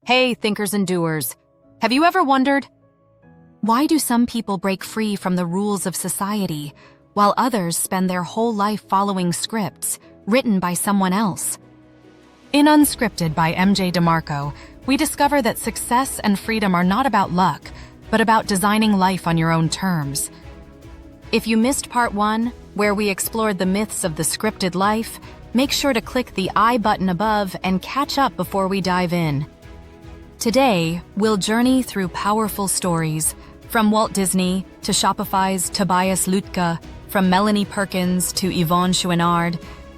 Hey, thinkers and doers. Have you ever wondered, why do some people break free from the rules of society, while others spend their whole life following scripts written by someone else? In Unscripted by MJ DeMarco, we discover that success and freedom are not about luck, but about designing life on your own terms. If you missed part 1, where we explored the myths of the scripted life, make sure to click the I button above and catch up before we dive in. Today, we'll journey through powerful stories, from Walt Disney to Shopify's Tobias Lütke, from Melanie Perkins to Yvon Chouinard,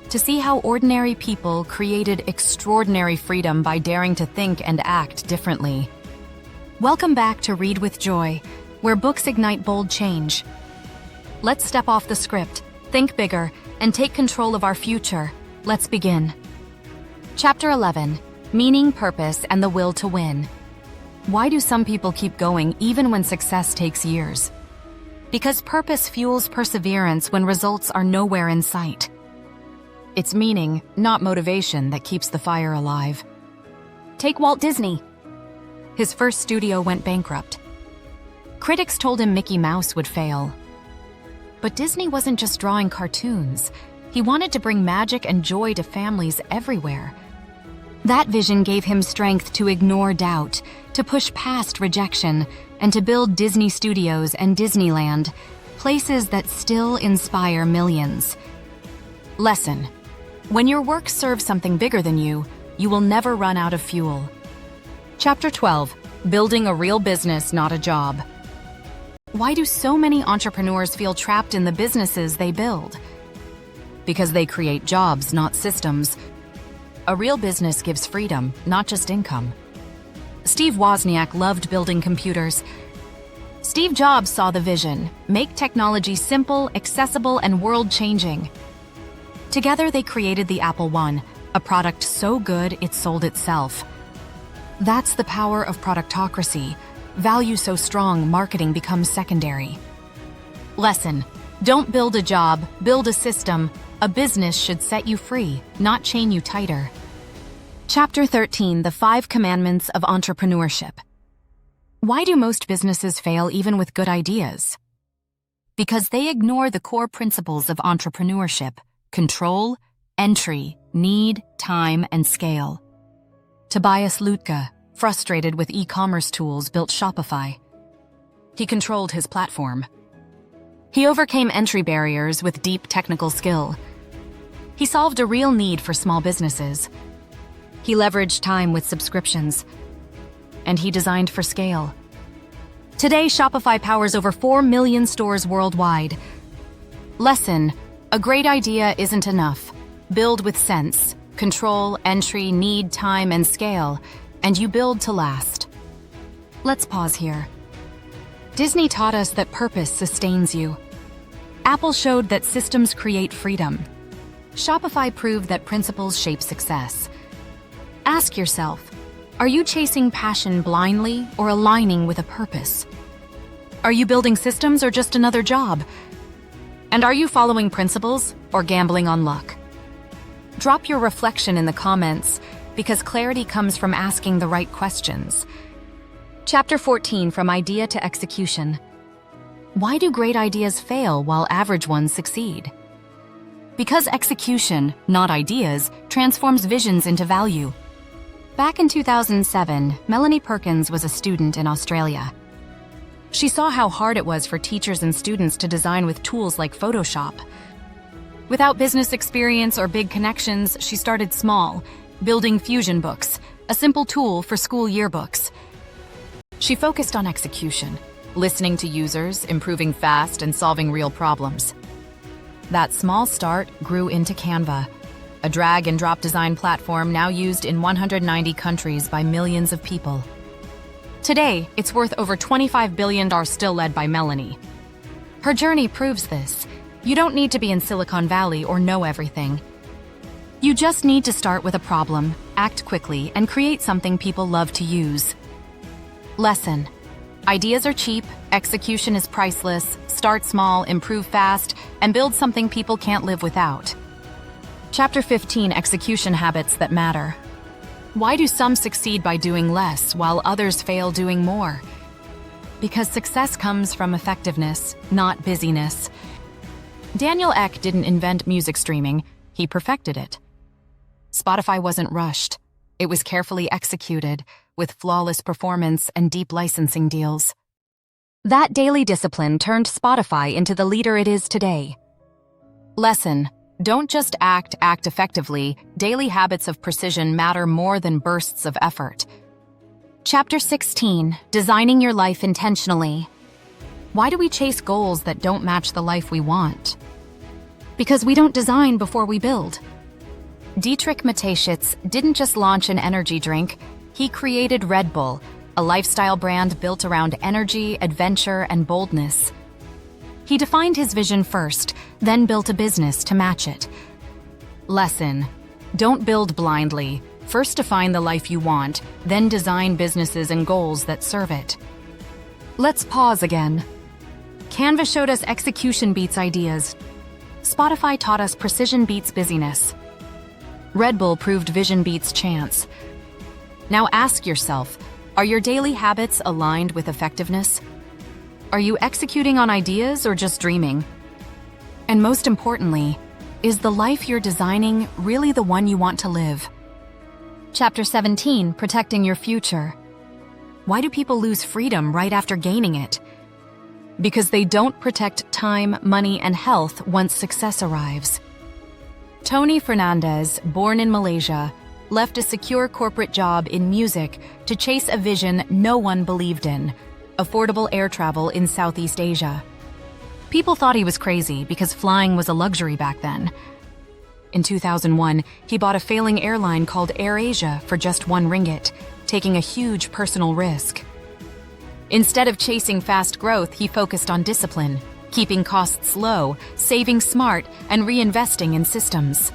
to see how ordinary people created extraordinary freedom by daring to think and act differently. Welcome back to Read with Joy, where books ignite bold change. Let's step off the script, think bigger, and take control of our future. Let's begin. Chapter 11. Meaning, Purpose, and the Will to Win. Why do some people keep going even when success takes years? Because purpose fuels perseverance when results are nowhere in sight. It's meaning, not motivation, that keeps the fire alive. Take Walt Disney. His first studio went bankrupt. Critics told him Mickey Mouse would fail. But Disney wasn't just drawing cartoons. He wanted to bring magic and joy to families everywhere. That vision gave him strength to ignore doubt, to push past rejection, and to build Disney Studios and Disneyland, places that still inspire millions. Lesson: when your work serves something bigger than you, you will never run out of fuel. Chapter 12. Building a real business, not a job. Why do so many entrepreneurs feel trapped in the businesses they build? Because they create jobs, not systems. A real business gives freedom, not just income. Steve Wozniak loved building computers. Steve Jobs saw the vision: make technology simple, accessible, and world-changing. Together, they created the Apple I, a product so good it sold itself. That's the power of productocracy. Value so strong, marketing becomes secondary. Lesson: don't build a job, build a system. A business should set you free, not chain you tighter. Chapter 13. The 5 Commandments of Entrepreneurship. Why do most businesses fail even with good ideas? Because they ignore the core principles of entrepreneurship: control, entry, need, time, and scale. Tobias Lütke, frustrated with e-commerce tools, built Shopify. He controlled his platform. He overcame entry barriers with deep technical skill. He solved a real need for small businesses. He leveraged time with subscriptions. And he designed for scale. Today, Shopify powers over 4 million stores worldwide. Lesson: a great idea isn't enough. Build with sense, control, entry, need, time, and scale, and you build to last. Let's pause here. Disney taught us that purpose sustains you. Apple showed that systems create freedom. Shopify proved that principles shape success. Ask yourself, are you chasing passion blindly or aligning with a purpose? Are you building systems or just another job? And are you following principles or gambling on luck? Drop your reflection in the comments, because clarity comes from asking the right questions. Chapter 14. From Idea to Execution. Why do great ideas fail while average ones succeed? Because execution, not ideas, transforms visions into value. Back in 2007, Melanie Perkins was a student in Australia. She saw how hard it was for teachers and students to design with tools like Photoshop. Without business experience or big connections, she started small, building Fusion Books, a simple tool for school yearbooks. She focused on execution, listening to users, improving fast, and solving real problems. That small start grew into Canva, a drag-and-drop design platform now used in 190 countries by millions of people. Today, it's worth over $25 billion, still led by Melanie. Her journey proves this. You don't need to be in Silicon Valley or know everything. You just need to start with a problem, act quickly, and create something people love to use. Lesson: ideas are cheap, execution is priceless. Start small, improve fast, and build something people can't live without. Chapter 15. Execution Habits That Matter. Why do some succeed by doing less while others fail doing more? Because success comes from effectiveness, not busyness. Daniel Ek didn't invent music streaming, he perfected it. Spotify wasn't rushed. It was carefully executed, with flawless performance and deep licensing deals. That daily discipline turned Spotify into the leader it is today. Lesson: don't just act effectively. Daily habits of precision matter more than bursts of effort. Chapter 16, Designing Your Life Intentionally. Why do we chase goals that don't match the life we want? Because we don't design before we build. Dietrich Mateschitz didn't just launch an energy drink, he created Red Bull, a lifestyle brand built around energy, adventure, and boldness. He defined his vision first, then built a business to match it. Lesson: don't build blindly. First define the life you want, then design businesses and goals that serve it. Let's pause again. Canva showed us execution beats ideas. Spotify taught us precision beats busyness. Red Bull proved vision beats chance. Now ask yourself, are your daily habits aligned with effectiveness? Are you executing on ideas or just dreaming? And most importantly, is the life you're designing really the one you want to live? Chapter 17, Protecting Your Future. Why do people lose freedom right after gaining it? Because they don't protect time, money, and health once success arrives. Tony Fernandes, born in Malaysia, left a secure corporate job in music to chase a vision no one believed in: affordable air travel in Southeast Asia. People thought he was crazy because flying was a luxury back then. In 2001, he bought a failing airline called AirAsia for just £1, taking a huge personal risk. Instead of chasing fast growth, he focused on discipline, keeping costs low, saving smart, and reinvesting in systems.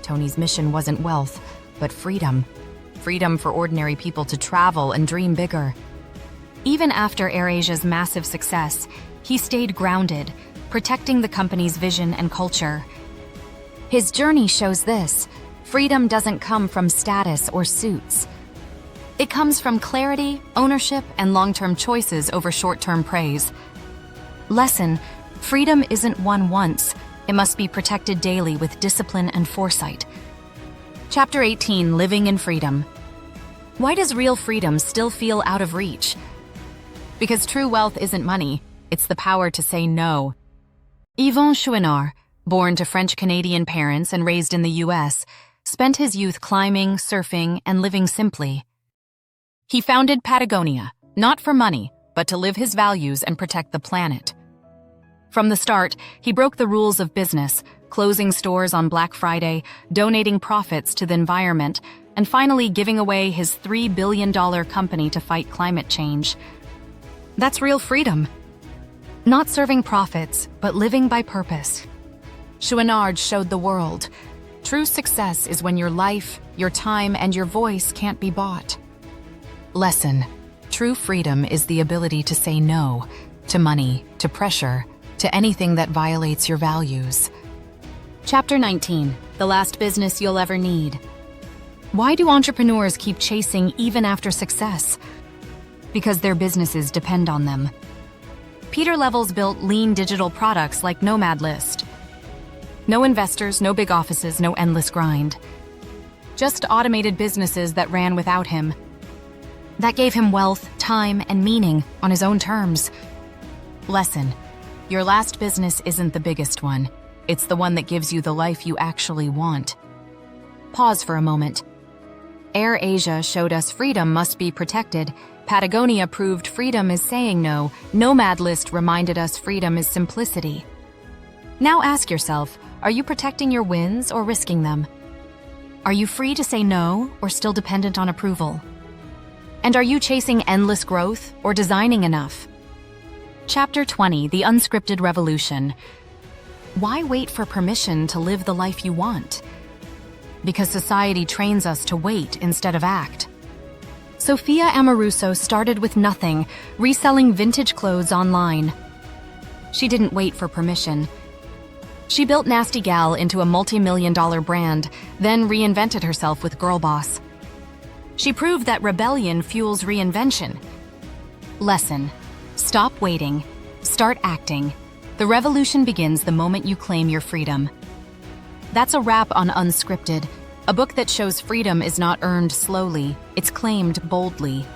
Tony's mission wasn't wealth, but freedom. Freedom for ordinary people to travel and dream bigger. Even after AirAsia's massive success, he stayed grounded, protecting the company's vision and culture. His journey shows this: freedom doesn't come from status or suits. It comes from clarity, ownership, and long-term choices over short-term praise. Lesson: freedom isn't won once. It must be protected daily with discipline and foresight. Chapter 18, Living in Freedom. Why does real freedom still feel out of reach? Because true wealth isn't money, it's the power to say no. Yvon Chouinard, born to French-Canadian parents and raised in the US, spent his youth climbing, surfing, and living simply. He founded Patagonia, not for money, but to live his values and protect the planet. From the start, he broke the rules of business, closing stores on Black Friday, donating profits to the environment, and finally giving away his $3 billion company to fight climate change. That's real freedom. Not serving profits, but living by purpose. Chouinard showed the world. True success is when your life, your time, and your voice can't be bought. Lesson: true freedom is the ability to say no to money, to pressure, to anything that violates your values. Chapter 19, The Last Business You'll Ever Need. Why do entrepreneurs keep chasing even after success? Because their businesses depend on them. Pieter Levels built lean digital products like Nomad List. No investors, no big offices, no endless grind. Just automated businesses that ran without him. That gave him wealth, time, and meaning on his own terms. Lesson: your last business isn't the biggest one. It's the one that gives you the life you actually want. Pause for a moment. AirAsia showed us freedom must be protected. Patagonia proved freedom is saying no. Nomad List reminded us freedom is simplicity. Now ask yourself, are you protecting your wins or risking them? Are you free to say no or still dependent on approval? And are you chasing endless growth or designing enough? Chapter 20, The Unscripted Revolution. Why wait for permission to live the life you want? Because society trains us to wait instead of act. Sophia Amoruso started with nothing, reselling vintage clothes online. She didn't wait for permission. She built Nasty Gal into a multi-million-dollar brand, then reinvented herself with Girlboss. She proved that rebellion fuels reinvention. Lesson: stop waiting, start acting. The revolution begins the moment you claim your freedom. That's a wrap on Unscripted, a book that shows freedom is not earned slowly, it's claimed boldly.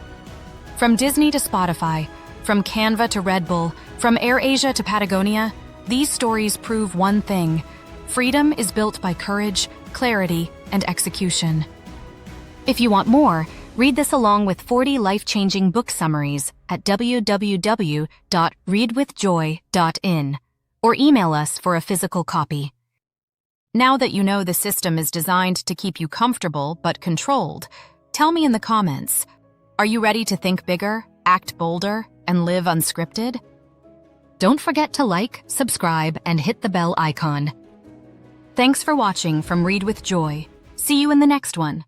From Disney to Spotify, from Canva to Red Bull, from AirAsia to Patagonia, these stories prove one thing: freedom is built by courage, clarity, and execution. If you want more, read this along with 40 life-changing book summaries at www.readwithjoy.in or email us for a physical copy. Now that you know the system is designed to keep you comfortable but controlled, tell me in the comments, are you ready to think bigger, act bolder, and live unscripted? Don't forget to like, subscribe, and hit the bell icon. Thanks for watching from Read with Joy. See you in the next one.